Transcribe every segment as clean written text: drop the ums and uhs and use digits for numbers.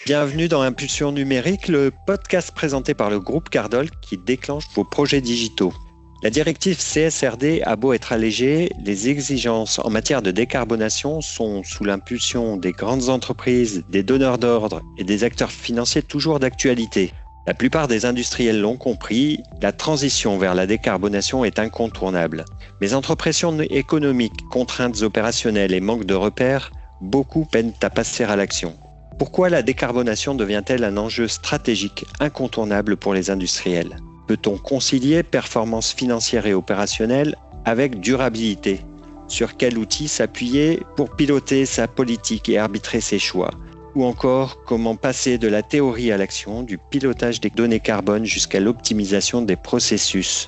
Bienvenue dans Impulsion numérique, le podcast présenté par le groupe Cardol qui déclenche vos projets digitaux. La directive CSRD a beau être allégée, les exigences en matière de décarbonation sont sous l'impulsion des grandes entreprises, des donneurs d'ordre et des acteurs financiers toujours d'actualité. La plupart des industriels l'ont compris, la transition vers la décarbonation est incontournable. Mais entre pression économique, contraintes opérationnelles et manque de repères, beaucoup peinent à passer à l'action. Pourquoi la décarbonation devient-elle un enjeu stratégique incontournable pour les industriels ? Peut-on concilier performance financière et opérationnelle avec durabilité ? Sur quel outil s'appuyer pour piloter sa politique et arbitrer ses choix ? Ou encore, comment passer de la théorie à l'action, du pilotage des données carbone jusqu'à l'optimisation des processus ?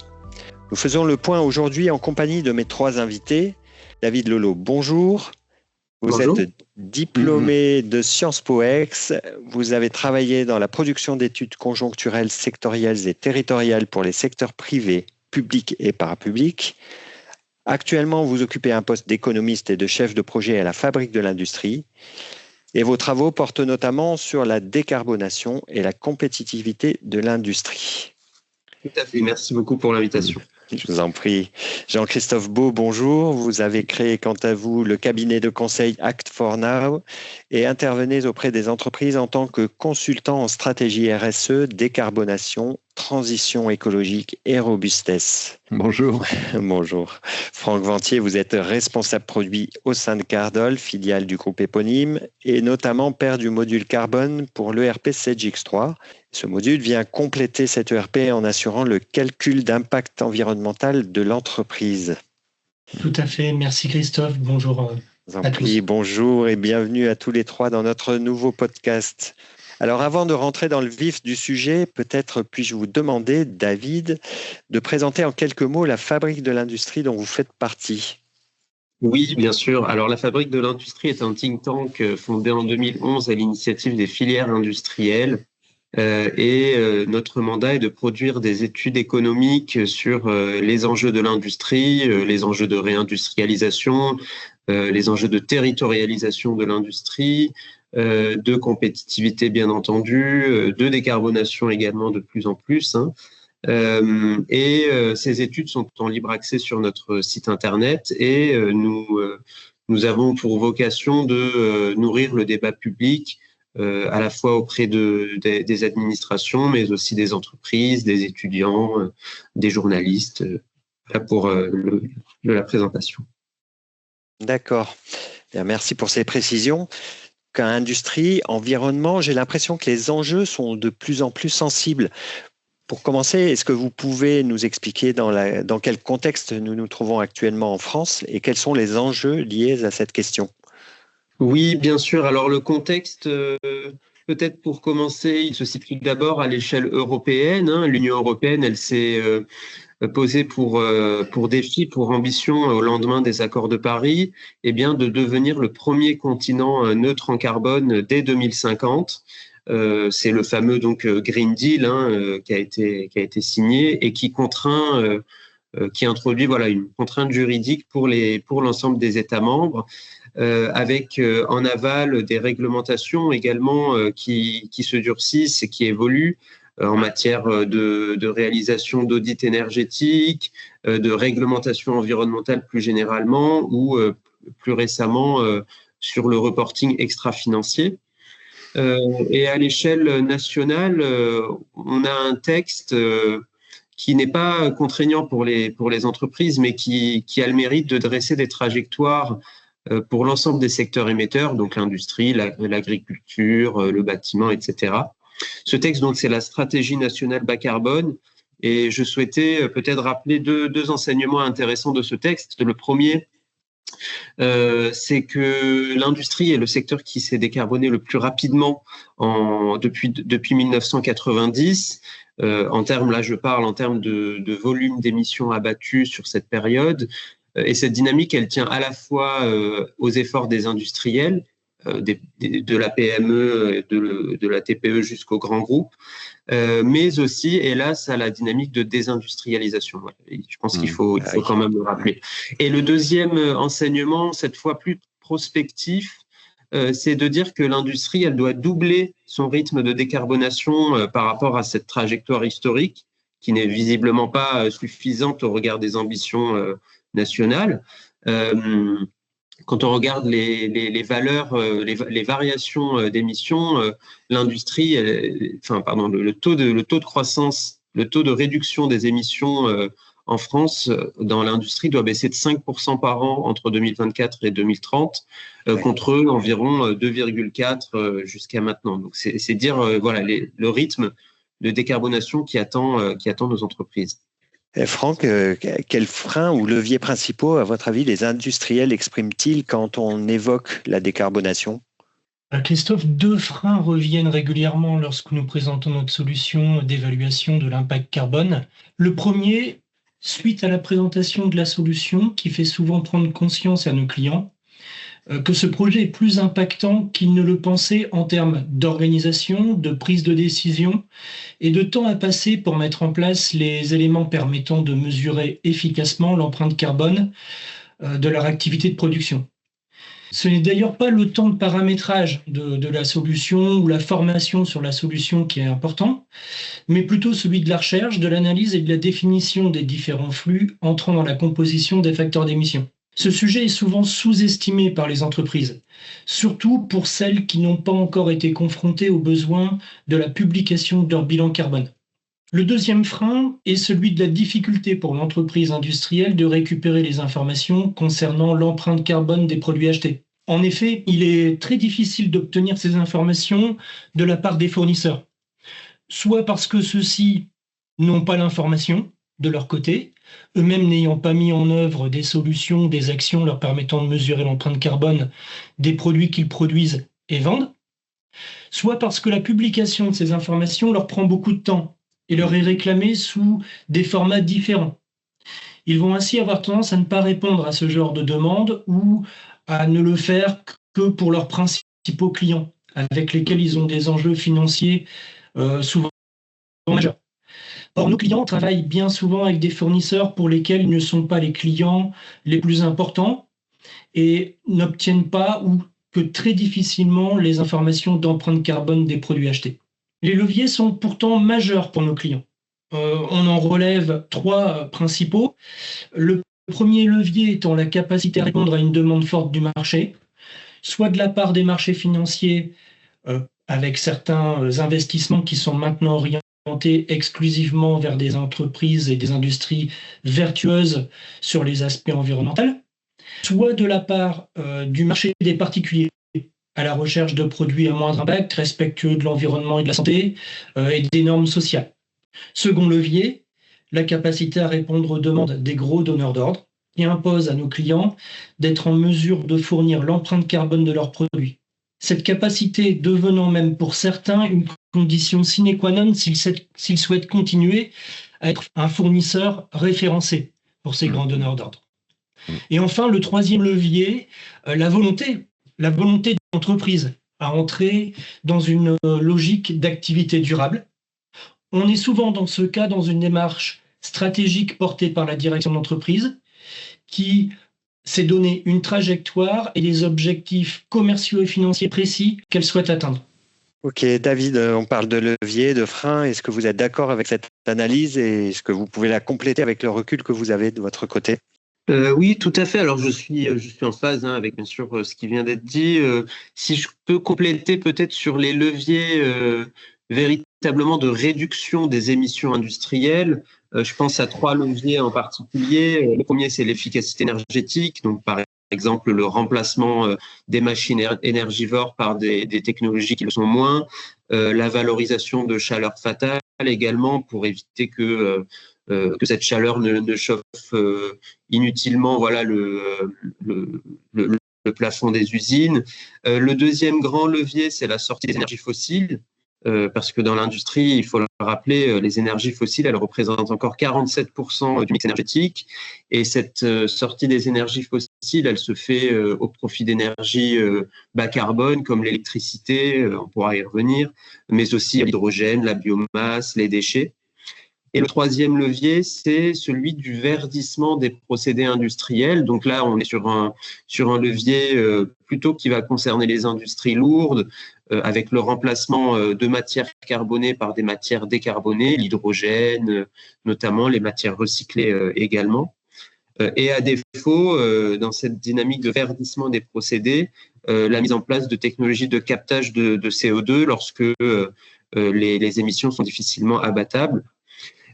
Nous faisons le point aujourd'hui en compagnie de mes trois invités. David Lolo, bonjour. Bonjour. Êtes diplômé de Sciences Po Ex. Vous avez travaillé dans la production d'études conjoncturelles, sectorielles et territoriales pour les secteurs privés, publics et parapublics. Actuellement, vous occupez un poste d'économiste et de chef de projet à la Fabrique de l'Industrie. Et vos travaux portent notamment sur la décarbonation et la compétitivité de l'industrie. Tout à fait. Merci beaucoup pour l'invitation. Je vous en prie. Jean-Christophe Beau, bonjour. Vous avez créé, quant à vous, le cabinet de conseil Act4Now et intervenez auprès des entreprises en tant que consultant en stratégie RSE, décarbonation, transition écologique et robustesse. Bonjour. Bonjour. Franck Ventier, vous êtes responsable produit au sein de Cardol, filiale du groupe éponyme, et notamment père du module carbone pour l'ERP SageX3. Ce module vient compléter cet ERP en assurant le calcul d'impact environnemental de l'entreprise. Tout à fait. Merci Christophe. Bonjour à tous. Bonjour et bienvenue à tous les trois dans notre nouveau podcast. Alors avant de rentrer dans le vif du sujet, peut-être puis-je vous demander, David, de présenter en quelques mots la Fabrique de l'Industrie dont vous faites partie. Oui, bien sûr. Alors la Fabrique de l'Industrie est un think tank fondé en 2011 à l'initiative des filières industrielles. Notre mandat est de produire des études économiques sur les enjeux de l'industrie, les enjeux de réindustrialisation, les enjeux de territorialisation de l'industrie, de compétitivité bien entendu, de décarbonation également de plus en plus. Ces études sont en libre accès sur notre site internet et nous avons pour vocation de nourrir le débat public à la fois auprès des administrations, mais aussi des entreprises, des étudiants, des journalistes, pour la présentation. D'accord. Bien, merci pour ces précisions. Qu'à industrie, environnement, j'ai l'impression que les enjeux sont de plus en plus sensibles. Pour commencer, est-ce que vous pouvez nous expliquer dans quel contexte nous nous trouvons actuellement en France et quels sont les enjeux liés à cette question ? Oui, bien sûr. Alors le contexte, peut-être pour commencer, il se situe d'abord à l'échelle européenne. L'Union européenne, elle s'est posée pour défi, pour ambition au lendemain des accords de Paris, de devenir le premier continent neutre en carbone dès 2050. C'est le fameux Green Deal qui a été signé et qui contraint, qui introduit une contrainte juridique pour l'ensemble des États membres. Avec en aval des réglementations également qui se durcissent et qui évoluent en matière de réalisation d'audits énergétiques, de réglementation environnementale plus généralement ou plus récemment sur le reporting extra-financier. Et à l'échelle nationale, on a un texte qui n'est pas contraignant pour les entreprises, mais qui a le mérite de dresser des trajectoires pour l'ensemble des secteurs émetteurs, donc l'industrie, l'agriculture, le bâtiment, etc. Ce texte, donc, c'est la stratégie nationale bas carbone. Et je souhaitais peut-être rappeler deux enseignements intéressants de ce texte. Le premier, c'est que l'industrie est le secteur qui s'est décarboné le plus rapidement depuis 1990. En termes, là, je parle en termes de volume d'émissions abattues sur cette période. Et cette dynamique, elle tient à la fois aux efforts des industriels, de la PME, de la TPE jusqu'aux grands groupes, mais aussi, hélas, à la dynamique de désindustrialisation. Je pense qu'il faut quand même le rappeler. Et le deuxième enseignement, cette fois plus prospectif, c'est de dire que l'industrie, elle doit doubler son rythme de décarbonation par rapport à cette trajectoire historique, qui n'est visiblement pas suffisante au regard des ambitions nationales. Quand on regarde les valeurs, les variations d'émissions, l'industrie, le taux de croissance, le taux de réduction des émissions en France, dans l'industrie, doit baisser de 5% par an entre 2024 et 2030, contre environ 2,4 jusqu'à maintenant. Donc, c'est dire le rythme de décarbonation qui attend nos entreprises. Franck, quels freins ou leviers principaux, à votre avis, les industriels expriment-ils quand on évoque la décarbonation ? Christophe, 2 freins reviennent régulièrement lorsque nous présentons notre solution d'évaluation de l'impact carbone. Le premier, suite à la présentation de la solution, qui fait souvent prendre conscience à nos clients que ce projet est plus impactant qu'ils ne le pensaient en termes d'organisation, de prise de décision et de temps à passer pour mettre en place les éléments permettant de mesurer efficacement l'empreinte carbone de leur activité de production. Ce n'est d'ailleurs pas le temps de paramétrage de la solution ou la formation sur la solution qui est important, mais plutôt celui de la recherche, de l'analyse et de la définition des différents flux entrant dans la composition des facteurs d'émission. Ce sujet est souvent sous-estimé par les entreprises, surtout pour celles qui n'ont pas encore été confrontées aux besoins de la publication de leur bilan carbone. Le deuxième frein est celui de la difficulté pour l'entreprise industrielle de récupérer les informations concernant l'empreinte carbone des produits achetés. En effet, il est très difficile d'obtenir ces informations de la part des fournisseurs, soit parce que ceux-ci n'ont pas l'information de leur côté, eux-mêmes n'ayant pas mis en œuvre des solutions, des actions leur permettant de mesurer l'empreinte carbone des produits qu'ils produisent et vendent, soit parce que la publication de ces informations leur prend beaucoup de temps et leur est réclamée sous des formats différents. Ils vont ainsi avoir tendance à ne pas répondre à ce genre de demande ou à ne le faire que pour leurs principaux clients, avec lesquels ils ont des enjeux financiers souvent majeurs. Or, nos clients travaillent bien souvent avec des fournisseurs pour lesquels ils ne sont pas les clients les plus importants et n'obtiennent pas ou que très difficilement les informations d'empreinte carbone des produits achetés. Les leviers sont pourtant majeurs pour nos clients. On en relève 3 principaux. Le premier levier étant la capacité à répondre à une demande forte du marché, soit de la part des marchés financiers avec certains investissements qui sont maintenant orientés exclusivement vers des entreprises et des industries vertueuses sur les aspects environnementaux, soit de la part du marché des particuliers à la recherche de produits à moindre impact, respectueux de l'environnement et de la santé et des normes sociales. Second levier, la capacité à répondre aux demandes des gros donneurs d'ordre qui imposent à nos clients d'être en mesure de fournir l'empreinte carbone de leurs produits. Cette capacité devenant même pour certains une condition sine qua non s'ils souhaitent continuer à être un fournisseur référencé pour ces grands donneurs d'ordre. Et enfin, le troisième levier, la volonté de l'entreprise à entrer dans une logique d'activité durable. On est souvent dans ce cas dans une démarche stratégique portée par la direction de l'entreprise qui s'est donné une trajectoire et des objectifs commerciaux et financiers précis qu'elle souhaite atteindre. Ok, David, on parle de levier, de frein. Est-ce que vous êtes d'accord avec cette analyse et est-ce que vous pouvez la compléter avec le recul que vous avez de votre côté ? Oui, tout à fait. Alors, je suis en phase avec, bien sûr, ce qui vient d'être dit. Si je peux compléter peut-être sur les leviers véritablement de réduction des émissions industrielles, je pense à 3 leviers en particulier. Le premier, c'est l'efficacité énergétique. Donc, par exemple, le remplacement des machines énergivores par des technologies qui le sont moins. La valorisation de chaleur fatale également pour éviter que cette chaleur ne chauffe inutilement le plafond des usines. Le deuxième grand levier, c'est la sortie des énergies fossiles, parce que dans l'industrie, il faut le rappeler, les énergies fossiles, elles représentent encore 47% du mix énergétique. Et cette sortie des énergies fossiles, elle se fait au profit d'énergies bas carbone, comme l'électricité, on pourra y revenir, mais aussi l'hydrogène, la biomasse, les déchets. Et le troisième levier, c'est celui du verdissement des procédés industriels. Donc là, on est sur un levier plutôt qui va concerner les industries lourdes, avec le remplacement de matières carbonées par des matières décarbonées, l'hydrogène, notamment les matières recyclées également. Et à défaut, dans cette dynamique de verdissement des procédés, la mise en place de technologies de captage de CO2 lorsque les émissions sont difficilement abattables.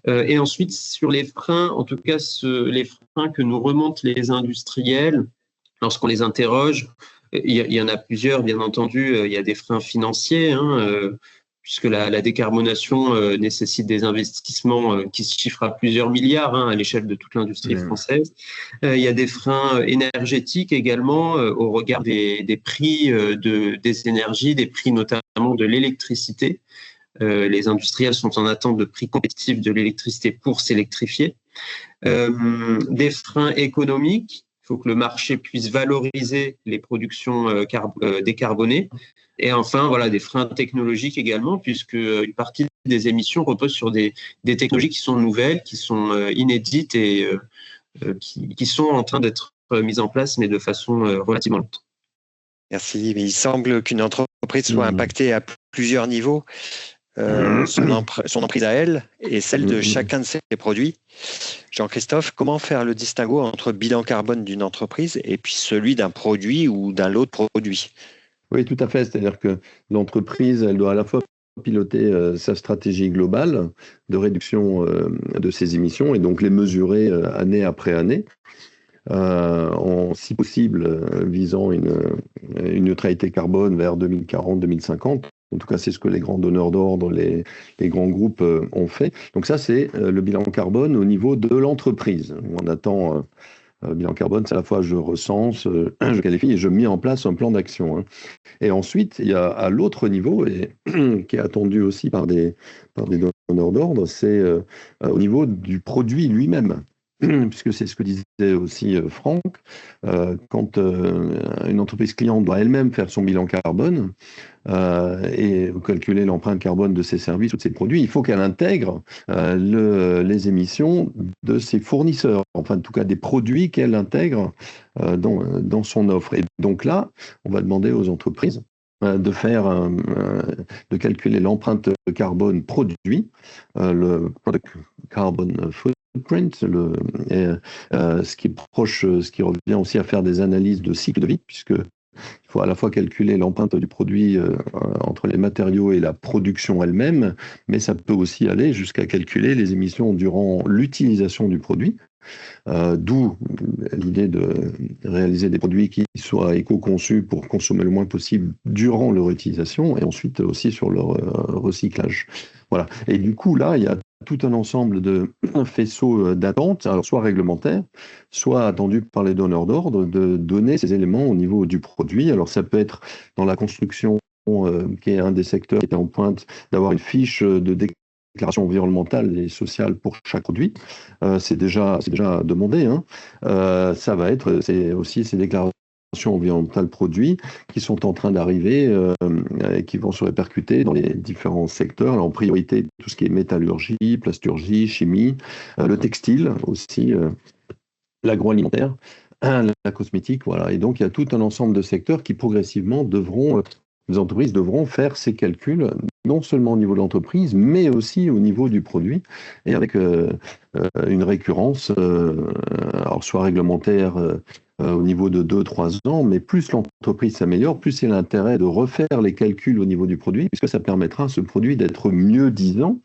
Et ensuite, sur les freins, en tout cas, les freins que nous remontent les industriels, lorsqu'on les interroge, il y en a plusieurs, bien entendu. Il y a des freins financiers, puisque la décarbonation nécessite des investissements qui se chiffrent à plusieurs milliards à l'échelle de toute l'industrie française. Il y a des freins énergétiques également, au regard des prix des énergies, des prix notamment de l'électricité. Les industriels sont en attente de prix compétitifs de l'électricité pour s'électrifier. Des freins économiques, il faut que le marché puisse valoriser les productions décarbonées. Et enfin, voilà, des freins technologiques également, puisque une partie des émissions repose sur des technologies qui sont nouvelles, qui sont inédites et qui sont en train d'être mises en place, mais de façon relativement lente. Merci. Mais il semble qu'une entreprise soit impactée à plusieurs niveaux. Son emprise à elle et celle de chacun de ses produits. Jean-Christophe, comment faire le distinguo entre le bilan carbone d'une entreprise et puis celui d'un produit ou d'un lot de produits? Oui, tout à fait. C'est-à-dire que l'entreprise, elle doit à la fois piloter sa stratégie globale de réduction de ses émissions et donc les mesurer année après année. En, si possible, visant une neutralité carbone vers 2040-2050. En tout cas, c'est ce que les grands donneurs d'ordre, les grands groupes ont fait. Donc ça, c'est le bilan carbone au niveau de l'entreprise. On attend bilan carbone, c'est à la fois je recense, je qualifie et je mets en place un plan d'action. Et ensuite, il y a à l'autre niveau, et qui est attendu aussi par des donneurs d'ordre, c'est au niveau du produit lui-même. Puisque c'est ce que disait aussi Franck, quand une entreprise cliente doit elle-même faire son bilan carbone et calculer l'empreinte carbone de ses services ou de ses produits, il faut qu'elle intègre les émissions de ses fournisseurs, enfin en tout cas des produits qu'elle intègre dans son offre. Et donc là, on va demander aux entreprises de calculer l'empreinte carbone produit, le product carbon footprint, ce qui est proche, ce qui revient aussi à faire des analyses de cycle de vie, puisque il faut à la fois calculer l'empreinte du produit entre les matériaux et la production elle-même, mais ça peut aussi aller jusqu'à calculer les émissions durant l'utilisation du produit. D'où l'idée de réaliser des produits qui soient éco-conçus pour consommer le moins possible durant leur utilisation et ensuite aussi sur leur recyclage. Voilà. Et du coup, là, il y a tout un ensemble de faisceaux d'attentes, alors soit réglementaires, soit attendus par les donneurs d'ordre, de donner ces éléments au niveau du produit. Alors ça peut être dans la construction, qui est un des secteurs qui est en pointe, d'avoir une fiche de déclaration environnementale et sociale pour chaque produit. C'est déjà demandé. Ça va être, c'est aussi ces déclarations environnementales produits qui sont en train d'arriver et qui vont se répercuter dans les différents secteurs. Alors, en priorité, tout ce qui est métallurgie, plasturgie, chimie, le textile aussi, l'agroalimentaire, la cosmétique, voilà. Et donc, il y a tout un ensemble de secteurs qui progressivement les entreprises devront faire ces calculs, non seulement au niveau de l'entreprise, mais aussi au niveau du produit, et avec une récurrence, alors soit réglementaire au niveau de 2-3 ans, mais plus l'entreprise s'améliore, plus il y a l'intérêt de refaire les calculs au niveau du produit, puisque ça permettra à ce produit d'être mieux disant,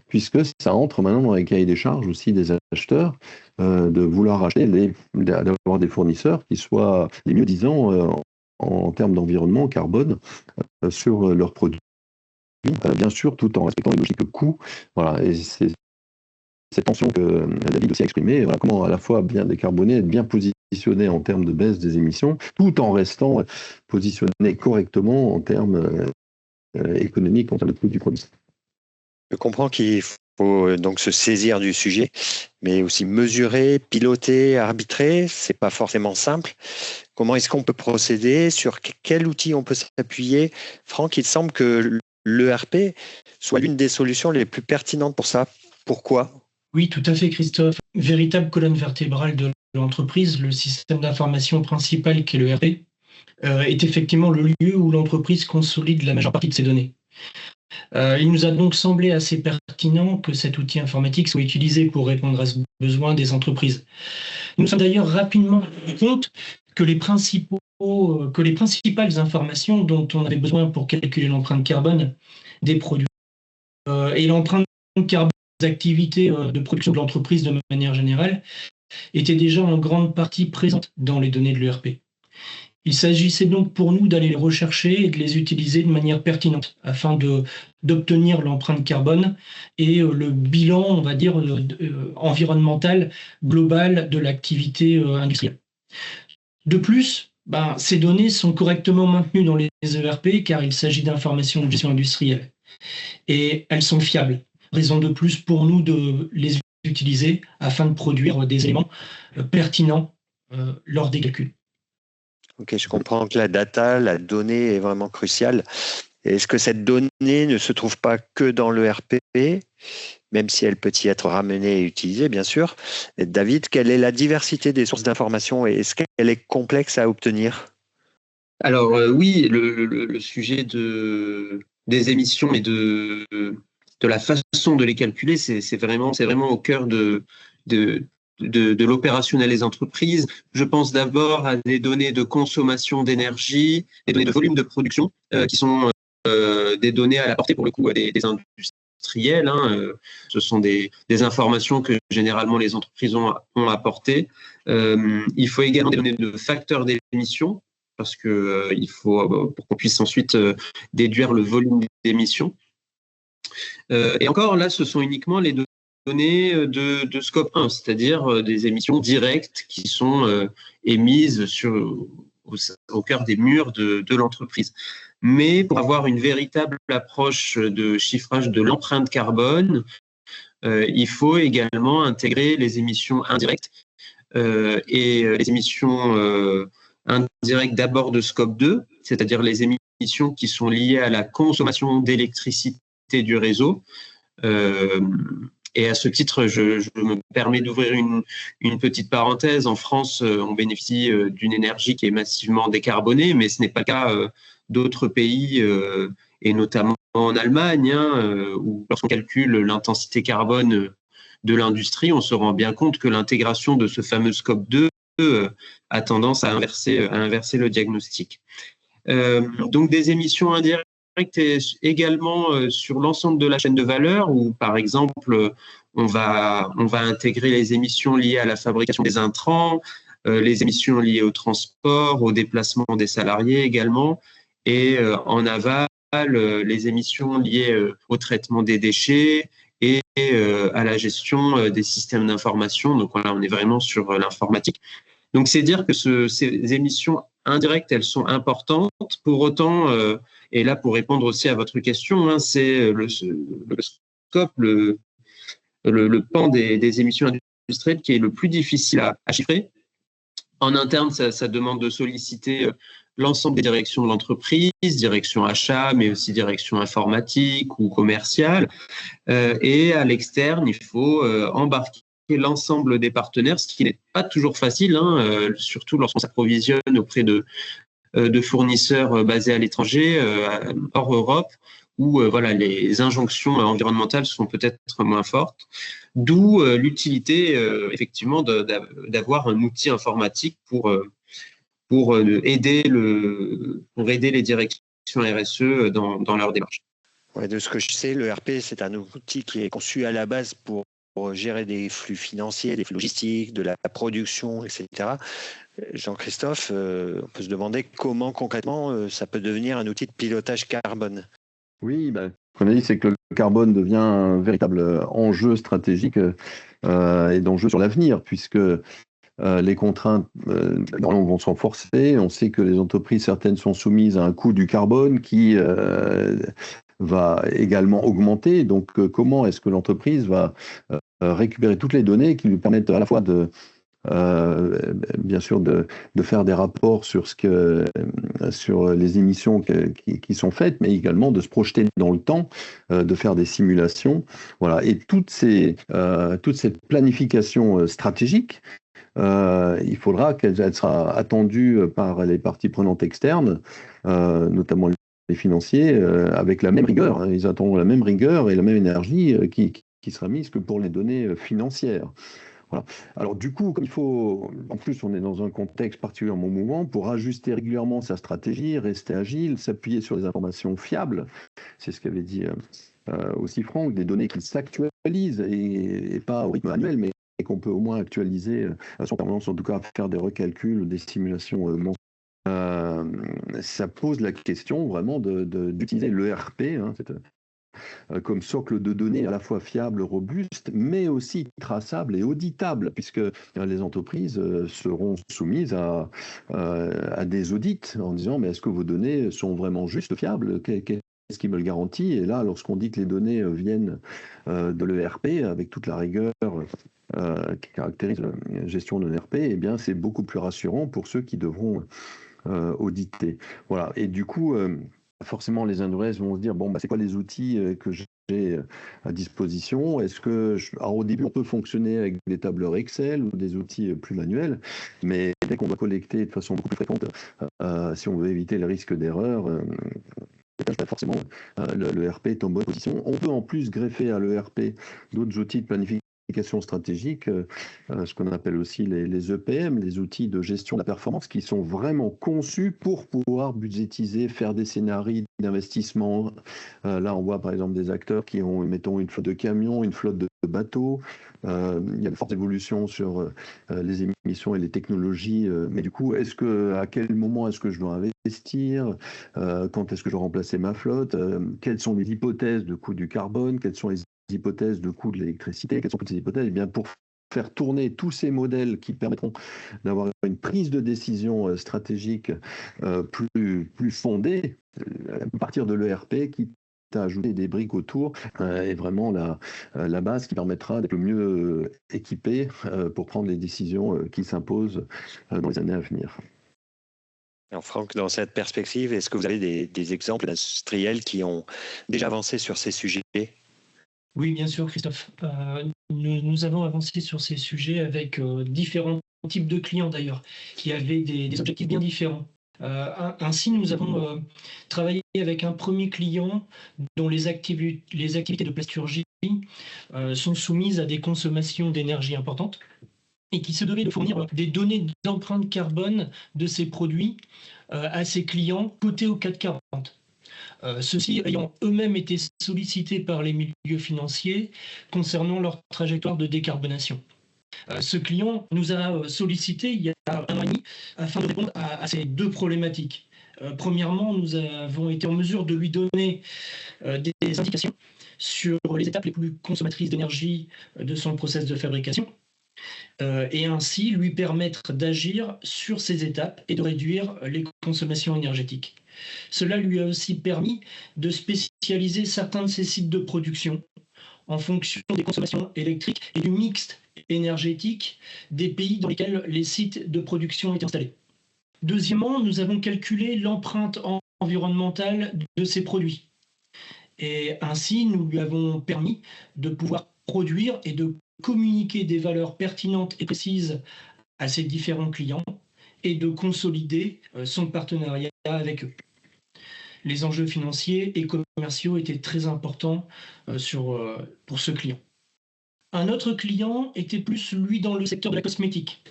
puisque ça entre maintenant dans les cahiers des charges aussi des acheteurs, de vouloir acheter, d'avoir des fournisseurs qui soient les mieux disants en termes d'environnement, carbone, sur leurs produits, bien sûr, tout en respectant les logiques coûts. Voilà, et c'est cette tension que David aussi a exprimée, voilà, comment à la fois bien décarboner, être bien positionné en termes de baisse des émissions, tout en restant positionné correctement en termes économiques, en termes de coût du produit. Je comprends qu'il faut donc se saisir du sujet, mais aussi mesurer, piloter, arbitrer, c'est pas forcément simple. Comment est-ce qu'on peut procéder? Sur quel outil on peut s'appuyer? Franck, il semble que l'ERP soit l'une des solutions les plus pertinentes pour ça. Pourquoi? Oui, tout à fait, Christophe. Véritable colonne vertébrale de l'entreprise, le système d'information principal qui est le ERP est effectivement le lieu où l'entreprise consolide la majeure partie de ses données. Il nous a donc semblé assez pertinent que cet outil informatique soit utilisé pour répondre à ce besoin des entreprises. Nous sommes d'ailleurs rapidement rendus compte que les principales informations dont on avait besoin pour calculer l'empreinte carbone des produits et l'empreinte carbone des activités de production de l'entreprise de manière générale étaient déjà en grande partie présentes dans les données de l'ERP. Il s'agissait donc pour nous d'aller les rechercher et de les utiliser de manière pertinente afin d'obtenir l'empreinte carbone et le bilan, on va dire, environnemental global de l'activité industrielle. De plus, ces données sont correctement maintenues dans les ERP car il s'agit d'informations de gestion industrielle et elles sont fiables. Raison de plus pour nous de les utiliser afin de produire des éléments pertinents lors des calculs. Ok, je comprends que la data, la donnée est vraiment cruciale. Est-ce que cette donnée ne se trouve pas que dans le RP, même si elle peut y être ramenée et utilisée, bien sûr? Et David, quelle est la diversité des sources d'information et est-ce qu'elle est complexe à obtenir? Alors oui, le sujet des émissions et de la façon de les calculer, c'est vraiment au cœur de l'opérationnel des entreprises. Je pense d'abord à des données de consommation d'énergie, des données de volume de production, qui sont des données à la portée pour le coup des industriels. Ce sont des informations que généralement les entreprises ont apportées. Il faut également des données de facteurs d'émission, parce que il faut pour qu'on puisse ensuite déduire le volume d'émissions. Et encore là, ce sont uniquement les données de scope 1, c'est-à-dire des émissions directes qui sont émises au cœur des murs de l'entreprise. Mais pour avoir une véritable approche de chiffrage de l'empreinte carbone, il faut également intégrer les émissions indirectes et les émissions indirectes d'abord de scope 2, c'est-à-dire les émissions qui sont liées à la consommation d'électricité du réseau. Et à ce titre, je me permets d'ouvrir une petite parenthèse. En France, on bénéficie d'une énergie qui est massivement décarbonée, mais ce n'est pas le cas d'autres pays, et notamment en Allemagne, où lorsqu'on calcule l'intensité carbone de l'industrie, on se rend bien compte que l'intégration de ce fameux scope 2 a tendance à inverser le diagnostic. Donc des émissions indirectes également sur l'ensemble de la chaîne de valeur, où par exemple on va intégrer les émissions liées à la fabrication des intrants, les émissions liées au transport, au déplacement des salariés également, et en aval les émissions liées au traitement des déchets et à la gestion des systèmes d'information. Donc voilà, on est vraiment sur l'informatique. Donc c'est dire que ces émissions indirectes, elles sont importantes. Pour autant, et là pour répondre aussi à votre question, c'est le scope, le pan des émissions industrielles qui est le plus difficile à chiffrer. En interne, ça demande de solliciter l'ensemble des directions de l'entreprise, direction achat, mais aussi direction informatique ou commerciale. Et à l'externe, il faut embarquer l'ensemble des partenaires, ce qui n'est pas toujours facile, surtout lorsqu'on s'approvisionne auprès de fournisseurs basés à l'étranger, hors Europe, où voilà, les injonctions environnementales sont peut-être moins fortes. D'où l'utilité, effectivement, d'avoir un outil informatique pour aider les directions RSE dans leur démarche. Ouais, de ce que je sais, le RP, c'est un outil qui est conçu à la base pour gérer des flux financiers, des flux logistiques, de la production, etc. Jean-Christophe, on peut se demander comment concrètement ça peut devenir un outil de pilotage carbone. Oui, ce qu'on a dit, c'est que le carbone devient un véritable enjeu stratégique et d'enjeu sur l'avenir, puisque les contraintes vont se renforcer. On sait que les entreprises, certaines sont soumises à un coût du carbone qui va également augmenter. Donc, comment est-ce que l'entreprise va récupérer toutes les données qui lui permettent à la fois de bien sûr de faire des rapports sur les émissions qui sont faites, mais également de se projeter dans le temps, de faire des simulations. Voilà. Et toute cette planification stratégique, il faudra qu'elle sera attendue par les parties prenantes externes, notamment les financiers, avec la même rigueur. Ils attendront la même rigueur et la même énergie qui sera mise que pour les données financières. Voilà. Alors du coup, comme en plus on est dans un contexte particulièrement mouvant, pour ajuster régulièrement sa stratégie, rester agile, s'appuyer sur des informations fiables, c'est ce qu'avait dit aussi Franck, des données qui s'actualisent et pas au rythme annuel, mais qu'on peut au moins actualiser sans permanence, en tout cas faire des recalculs, des simulations mensuelles. Ça pose la question vraiment d'utiliser l'ERP, comme socle de données à la fois fiable, robuste, mais aussi traçable et auditable, puisque les entreprises seront soumises à des audits en disant mais est-ce que vos données sont vraiment justes, fiables? Qu'est-ce qui me le garantit? Et là, lorsqu'on dit que les données viennent de l'ERP, avec toute la rigueur qui caractérise la gestion de l'ERP, eh bien c'est beaucoup plus rassurant pour ceux qui devront auditer. Voilà. Et du coup, forcément, les industriels vont se dire bon, c'est quoi les outils que j'ai à disposition? Alors, au début, on peut fonctionner avec des tableurs Excel ou des outils plus manuels, mais dès qu'on doit collecter de façon beaucoup plus fréquente, si on veut éviter le risque d'erreur, forcément, l'ERP est en bonne position. On peut en plus greffer à l'ERP d'autres outils de planification stratégique, ce qu'on appelle aussi les EPM, les outils de gestion de la performance, qui sont vraiment conçus pour pouvoir budgétiser, faire des scénarios d'investissement. Là, on voit par exemple des acteurs qui ont, mettons, une flotte de camions, une flotte de bateaux. Il y a une forte évolution sur les émissions et les technologies. Mais du coup, à quel moment est-ce que je dois investir? Quand est-ce que je dois remplacer ma flotte? Quelles sont les hypothèses de coût du carbone? Quelles sont les hypothèses de coût de l'électricité? Quelles sont toutes ces hypothèses? Eh bien, pour faire tourner tous ces modèles qui permettront d'avoir une prise de décision stratégique plus fondée, à partir de l'ERP qui à ajouter des briques autour est vraiment la base qui permettra d'être le mieux équipé pour prendre les décisions qui s'imposent dans les années à venir. Alors Franck, dans cette perspective, est-ce que vous avez des exemples d'industriels qui ont déjà avancé sur ces sujets? Oui, bien sûr, Christophe. Nous avons avancé sur ces sujets avec différents types de clients d'ailleurs, qui avaient des objectifs bien différents. Ainsi, nous avons travaillé avec un premier client dont les activités de plasturgie sont soumises à des consommations d'énergie importantes et qui se devait de fournir des données d'empreinte carbone de ces produits à ses clients cotés au CAC 40. Ceux-ci ayant eux-mêmes été sollicités par les milieux financiers concernant leur trajectoire de décarbonation. Ce client nous a sollicité il y a 1 an et demi afin de répondre à ces deux problématiques. Premièrement, nous avons été en mesure de lui donner des indications sur les étapes les plus consommatrices d'énergie de son process de fabrication et ainsi lui permettre d'agir sur ces étapes et de réduire les consommations énergétiques. Cela lui a aussi permis de spécialiser certains de ses sites de production en fonction des consommations électriques et du mix énergétique des pays dans lesquels les sites de production étaient installés. Deuxièmement, nous avons calculé l'empreinte environnementale de ces produits. Et ainsi, nous lui avons permis de pouvoir produire et de communiquer des valeurs pertinentes et précises à ses différents clients et de consolider son partenariat avec eux. Les enjeux financiers et commerciaux étaient très importants pour ce client. Un autre client était plus, lui, dans le secteur de la cosmétique.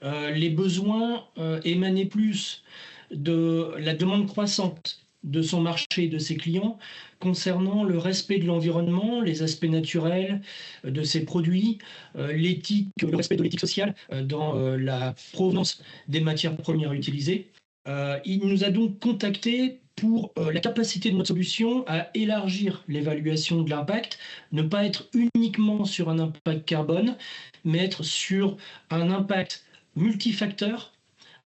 Les besoins émanaient plus de la demande croissante de son marché et de ses clients concernant le respect de l'environnement, les aspects naturels de ses produits, l'éthique, le respect de l'éthique sociale dans la provenance des matières premières utilisées. Il nous a donc contactés pour la capacité de notre solution à élargir l'évaluation de l'impact, ne pas être uniquement sur un impact carbone, mais être sur un impact multifacteur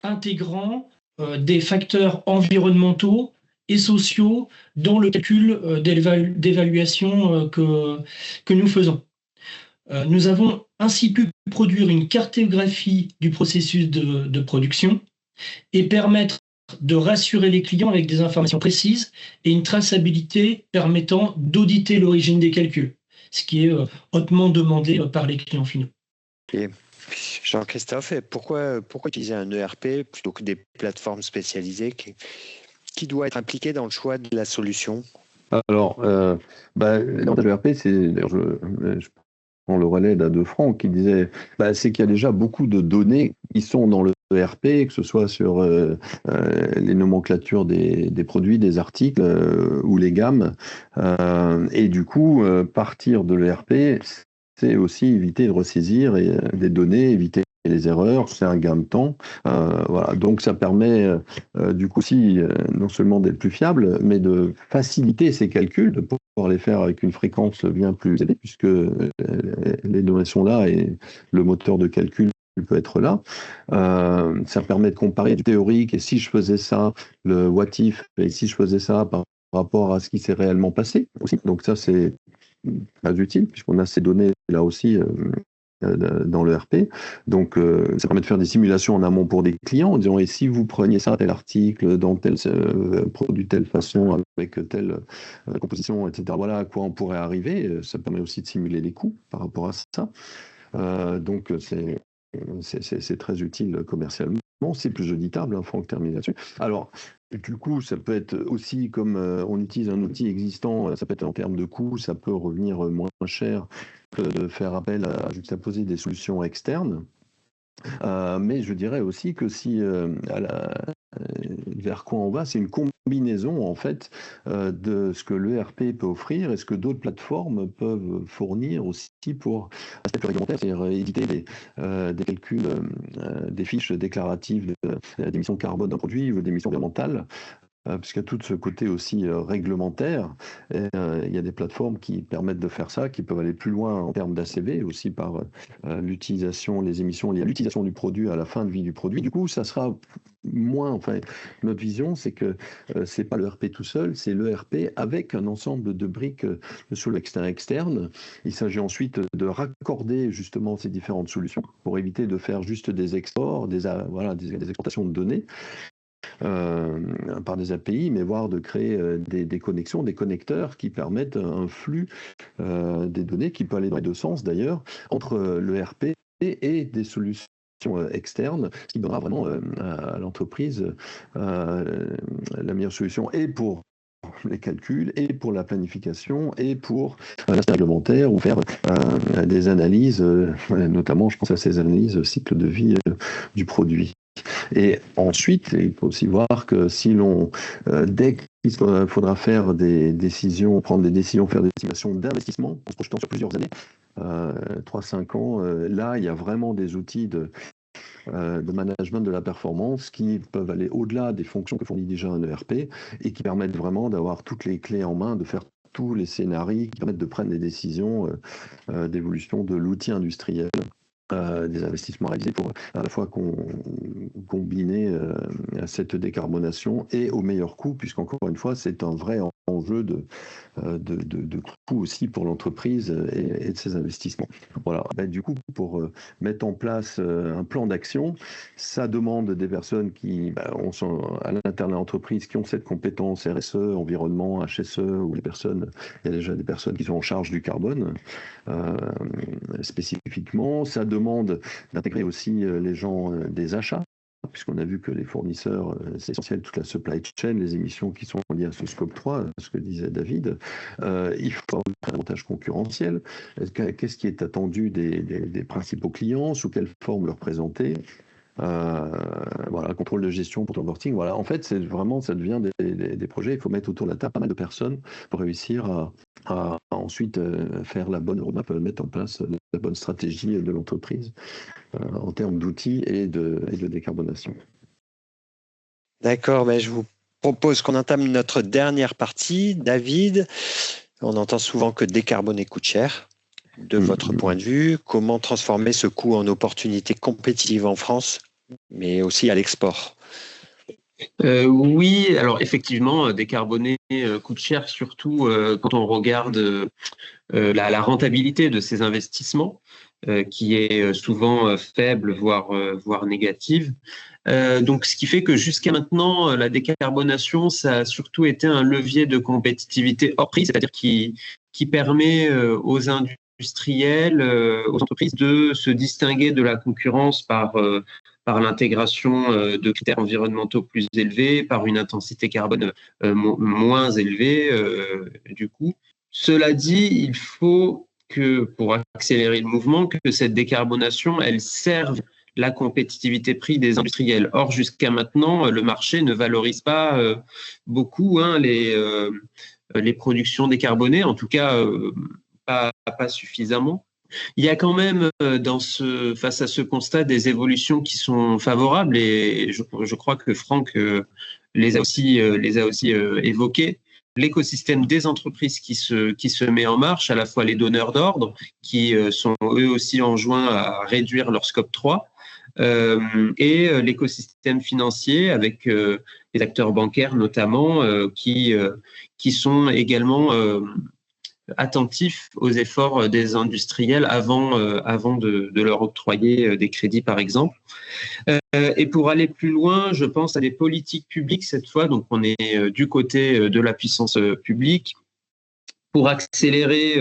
intégrant des facteurs environnementaux et sociaux dans le calcul d'évaluation que nous faisons. Nous avons ainsi pu produire une cartographie du processus de production et permettre de rassurer les clients avec des informations précises et une traçabilité permettant d'auditer l'origine des calculs, ce qui est hautement demandé par les clients finaux. Et Jean-Christophe, pourquoi utiliser un ERP plutôt que des plateformes spécialisées qui doit être impliqué dans le choix de la solution? Alors, l'avantage de l'ERP, c'est, d'ailleurs, je prends le relais de Franck qui disait, c'est qu'il y a déjà beaucoup de données qui sont dans le ERP, que ce soit sur les nomenclatures des produits, des articles ou les gammes. Et du coup, partir de l'ERP, c'est aussi éviter de ressaisir des données, éviter les erreurs, c'est un gain de temps. Voilà. Donc ça permet du coup aussi non seulement d'être plus fiable, mais de faciliter ces calculs, de pouvoir les faire avec une fréquence bien plus élevée, puisque les données sont là et le moteur de calcul peut être là. Ça permet de comparer du théorique, et si je faisais ça, le what if, et si je faisais ça par rapport à ce qui s'est réellement passé aussi. Donc ça, c'est très utile, puisqu'on a ces données là aussi dans le RP. Donc, ça permet de faire des simulations en amont pour des clients en disant, et si vous preniez ça, tel article, dans tel produit, telle façon, avec telle composition, etc., voilà à quoi on pourrait arriver. Ça permet aussi de simuler les coûts par rapport à ça. Donc, c'est très utile commercialement. C'est plus auditable, Franck termine là-dessus. Alors, du coup, ça peut être aussi comme on utilise un outil existant, ça peut être en termes de coût, ça peut revenir moins cher que de faire appel à juxtaposer des solutions externes. Mais je dirais aussi que si vers quoi on va, c'est une combinaison en fait de ce que l'ERP peut offrir et ce que d'autres plateformes peuvent fournir aussi pour aspect plus réglementaire, c'est-à-dire éditer des calculs, des fiches déclaratives d'émissions de carbone d'un produit ou d'émissions environnementales. Puisqu'il y a tout ce côté aussi réglementaire. Et, il y a des plateformes qui permettent de faire ça, qui peuvent aller plus loin en termes d'ACV, aussi par l'utilisation, les émissions liées à l'utilisation du produit à la fin de vie du produit. Du coup, ça sera moins, enfin, notre vision, c'est que c'est pas l'ERP tout seul, c'est l'ERP avec un ensemble de briques sur l'externe. Il s'agit ensuite de raccorder justement ces différentes solutions pour éviter de faire juste des exports, des exportations de données. Par des API, mais voire de créer des connexions, des connecteurs qui permettent un flux des données qui peut aller dans les deux sens d'ailleurs, entre le RP et des solutions externes, ce qui donnera vraiment à l'entreprise la meilleure solution et pour les calculs, et pour la planification, et pour l'aspect réglementaire, ou faire des analyses, notamment je pense à ces analyses cycle de vie du produit. Et ensuite, il faut aussi voir que si dès qu'il faudra faire des décisions, prendre des décisions, faire des estimations d'investissement, en se projetant sur plusieurs années, 3-5 ans, là, il y a vraiment des outils de management de la performance qui peuvent aller au-delà des fonctions que fournit déjà un ERP et qui permettent vraiment d'avoir toutes les clés en main, de faire tous les scénarios qui permettent de prendre des décisions d'évolution de l'outil industriel. Des investissements réalisés pour à la fois combiner cette décarbonation et au meilleur coût, puisqu'encore une fois, c'est un vrai enjeu de coût aussi pour l'entreprise et de ses investissements. Voilà. Du coup, pour mettre en place un plan d'action, ça demande des personnes qui sont à l'interne de l'entreprise, qui ont cette compétence RSE, environnement, HSE, ou il y a déjà des personnes qui sont en charge du carbone spécifiquement. Ça demande d'intégrer aussi les gens des achats, puisqu'on a vu que les fournisseurs, c'est essentiel, toute la supply chain, les émissions qui sont liées à ce scope 3, ce que disait David. Il faut avoir un avantage concurrentiel. Qu'est-ce qui est attendu des principaux clients, sous quelle forme leur présenter? Contrôle de gestion pour ton reporting. Voilà, en fait, c'est vraiment, ça devient des projets. Il faut mettre autour de la table pas mal de personnes pour réussir à ensuite faire la bonne roadmap, mettre en place la bonne stratégie de l'entreprise en termes d'outils et de décarbonation. D'accord, je vous propose qu'on entame notre dernière partie. David, on entend souvent que décarboner coûte cher. De votre point de vue, comment transformer ce coût en opportunité compétitive en France, mais aussi à l'export? Oui, alors effectivement, décarboner coûte cher, surtout quand on regarde la rentabilité de ces investissements, qui est souvent faible, voire négative. Donc, ce qui fait que jusqu'à maintenant, la décarbonation, ça a surtout été un levier de compétitivité hors prix, c'est-à-dire qui permet aux industriels, aux entreprises de se distinguer de la concurrence par l'intégration de critères environnementaux plus élevés, par une intensité carbone moins élevée, du coup. Cela dit, il faut que, pour accélérer le mouvement, que cette décarbonation, elle serve la compétitivité prix des industriels. Or, jusqu'à maintenant, le marché ne valorise pas beaucoup les productions décarbonées, en tout cas pas suffisamment. Il y a quand même face à ce constat des évolutions qui sont favorables et je crois que Franck les a aussi évoquées. L'écosystème des entreprises qui se met en marche, à la fois les donneurs d'ordre qui sont eux aussi enjoints à réduire leur scope 3 et l'écosystème financier avec les acteurs bancaires notamment qui sont également attentifs aux efforts des industriels avant de leur octroyer des crédits, par exemple. Et pour aller plus loin, je pense à des politiques publiques cette fois, donc on est du côté de la puissance publique, pour accélérer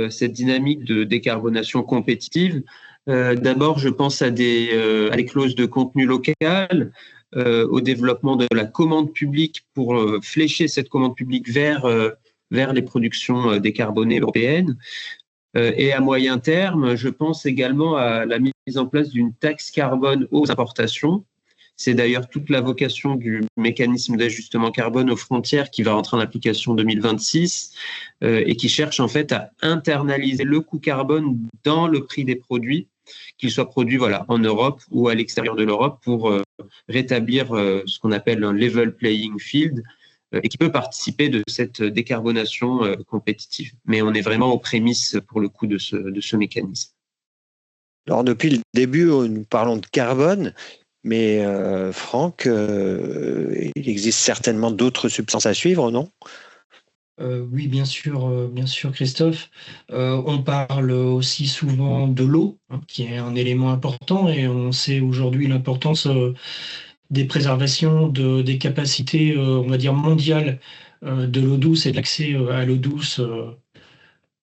cette dynamique de décarbonation compétitive. D'abord, je pense à les clauses de contenu local, au développement de la commande publique pour flécher cette commande publique vers les productions décarbonées européennes. Et à moyen terme, je pense également à la mise en place d'une taxe carbone aux importations. C'est d'ailleurs toute la vocation du mécanisme d'ajustement carbone aux frontières qui va rentrer en application en 2026 et qui cherche en fait à internaliser le coût carbone dans le prix des produits, qu'ils soient produits en Europe ou à l'extérieur de l'Europe, pour rétablir ce qu'on appelle un level playing field, et qui peut participer de cette décarbonation compétitive. Mais on est vraiment aux prémices, pour le coup, de ce mécanisme. Alors, depuis le début, nous parlons de carbone, mais Franck, il existe certainement d'autres substances à suivre, non ? Oui, bien sûr, Christophe. On parle aussi souvent de l'eau, qui est un élément important, et on sait aujourd'hui l'importance des préservations des capacités, on va dire, mondiales de l'eau douce et de l'accès à l'eau douce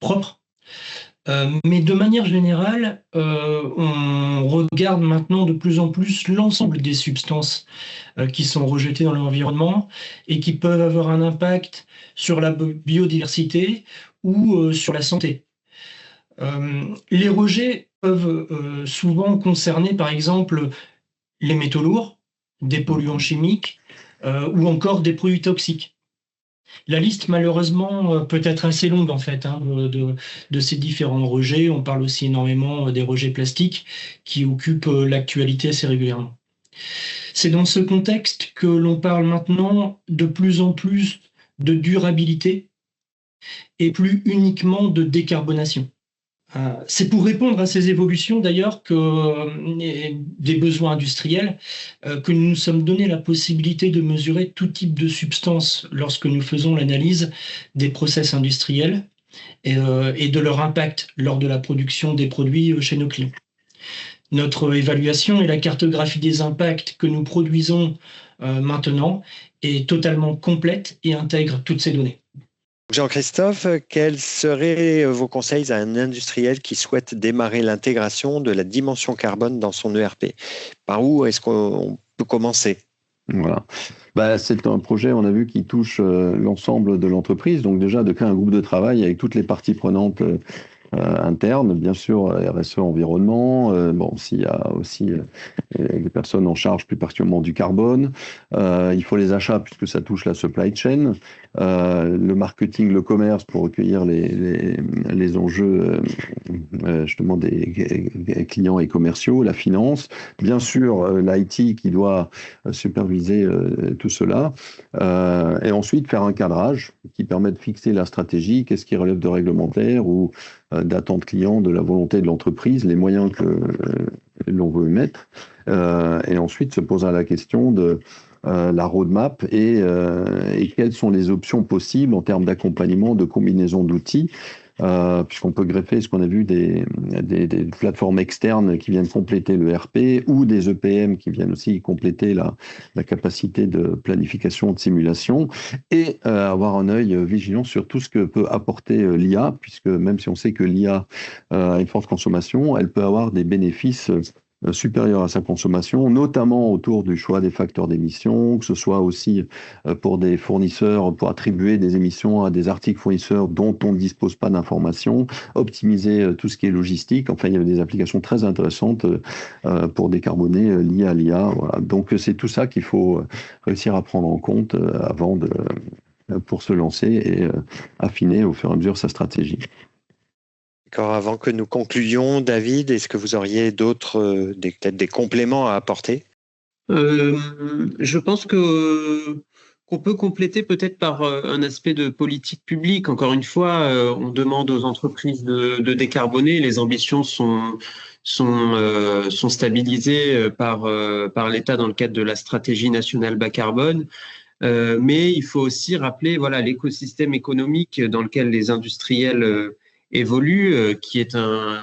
propre. Mais de manière générale, on regarde maintenant de plus en plus l'ensemble des substances qui sont rejetées dans l'environnement et qui peuvent avoir un impact sur la biodiversité ou sur la santé. Les rejets peuvent souvent concerner, par exemple, les métaux lourds, des polluants chimiques ou encore des produits toxiques. La liste, malheureusement, peut être assez longue, en fait, de ces différents rejets. On parle aussi énormément des rejets plastiques qui occupent l'actualité assez régulièrement. C'est dans ce contexte que l'on parle maintenant de plus en plus de durabilité et plus uniquement de décarbonation. C'est pour répondre à ces évolutions, d'ailleurs, des besoins industriels, que nous nous sommes donné la possibilité de mesurer tout type de substances lorsque nous faisons l'analyse des process industriels et de leur impact lors de la production des produits chez nos clients. Notre évaluation et la cartographie des impacts que nous produisons maintenant est totalement complète et intègre toutes ces données. Jean-Christophe, quels seraient vos conseils à un industriel qui souhaite démarrer l'intégration de la dimension carbone dans son ERP ? Par où est-ce qu'on peut commencer ? Voilà. C'est un projet, on a vu, qui touche l'ensemble de l'entreprise. Donc déjà, de créer un groupe de travail avec toutes les parties prenantes internes, bien sûr, RSE environnement, s'il y a aussi les personnes en charge plus particulièrement du carbone, il faut les achats puisque ça touche la supply chain, le marketing, le commerce pour recueillir les enjeux justement des clients et commerciaux, la finance, bien sûr l'IT qui doit superviser tout cela, et ensuite faire un cadrage qui permet de fixer la stratégie, qu'est-ce qui relève de réglementaire ou d'attente client, de la volonté de l'entreprise, les moyens que l'on veut mettre, et ensuite se poser la question de la roadmap et quelles sont les options possibles en termes d'accompagnement, de combinaison d'outils. Puisqu'on peut greffer ce qu'on a vu des plateformes externes qui viennent compléter le RP ou des EPM qui viennent aussi compléter la capacité de planification, de simulation et avoir un œil vigilant sur tout ce que peut apporter l'IA, puisque même si on sait que l'IA a une forte consommation, elle peut avoir des bénéfices supérieur à sa consommation, notamment autour du choix des facteurs d'émission, que ce soit aussi pour des fournisseurs, pour attribuer des émissions à des articles fournisseurs dont on ne dispose pas d'informations, optimiser tout ce qui est logistique. Enfin, il y avait des applications très intéressantes pour décarboner liées à l'IA. Voilà. Donc, c'est tout ça qu'il faut réussir à prendre en compte pour se lancer et affiner au fur et à mesure sa stratégie. D'accord, avant que nous concluions, David, est-ce que vous auriez peut-être des compléments à apporter ? Je pense qu'on peut compléter peut-être par un aspect de politique publique. Encore une fois, on demande aux entreprises de décarboner. Les ambitions sont stabilisées par l'État dans le cadre de la stratégie nationale bas carbone. Mais il faut aussi rappeler l'écosystème économique dans lequel les industriels évolue, qui est un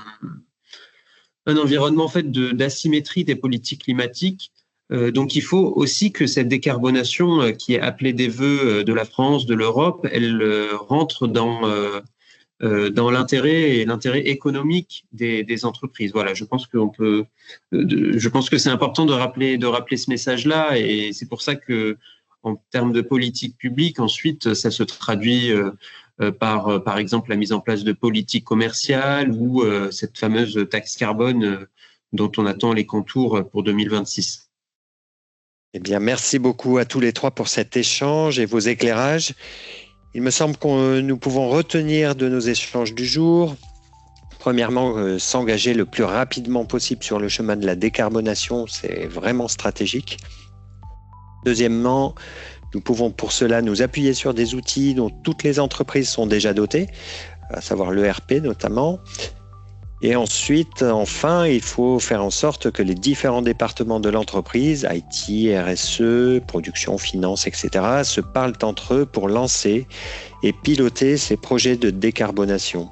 environnement en fait d'asymétrie des politiques climatiques. Donc il faut aussi que cette décarbonation qui est appelée des vœux de la France, de l'Europe, elle rentre dans l'intérêt économique des entreprises. Voilà, je pense que c'est important de rappeler ce message-là, et c'est pour ça que en termes de politique publique, ensuite, ça se traduit par exemple, la mise en place de politiques commerciales ou cette fameuse taxe carbone dont on attend les contours pour 2026. Eh bien, merci beaucoup à tous les trois pour cet échange et vos éclairages. Il me semble que nous pouvons retenir de nos échanges du jour, premièrement, s'engager le plus rapidement possible sur le chemin de la décarbonation, c'est vraiment stratégique. Deuxièmement, nous pouvons pour cela nous appuyer sur des outils dont toutes les entreprises sont déjà dotées, à savoir l'ERP notamment. Et ensuite, enfin, il faut faire en sorte que les différents départements de l'entreprise, IT, RSE, production, finance, etc., se parlent entre eux pour lancer et piloter ces projets de décarbonation.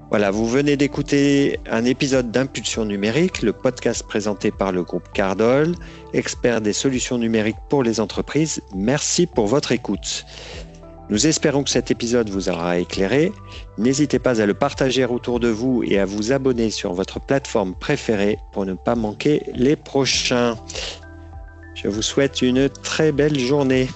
Voilà, vous venez d'écouter un épisode d'Impulsion numérique, le podcast présenté par le groupe Cardol, expert des solutions numériques pour les entreprises. Merci pour votre écoute. Nous espérons que cet épisode vous aura éclairé. N'hésitez pas à le partager autour de vous et à vous abonner sur votre plateforme préférée pour ne pas manquer les prochains. Je vous souhaite une très belle journée.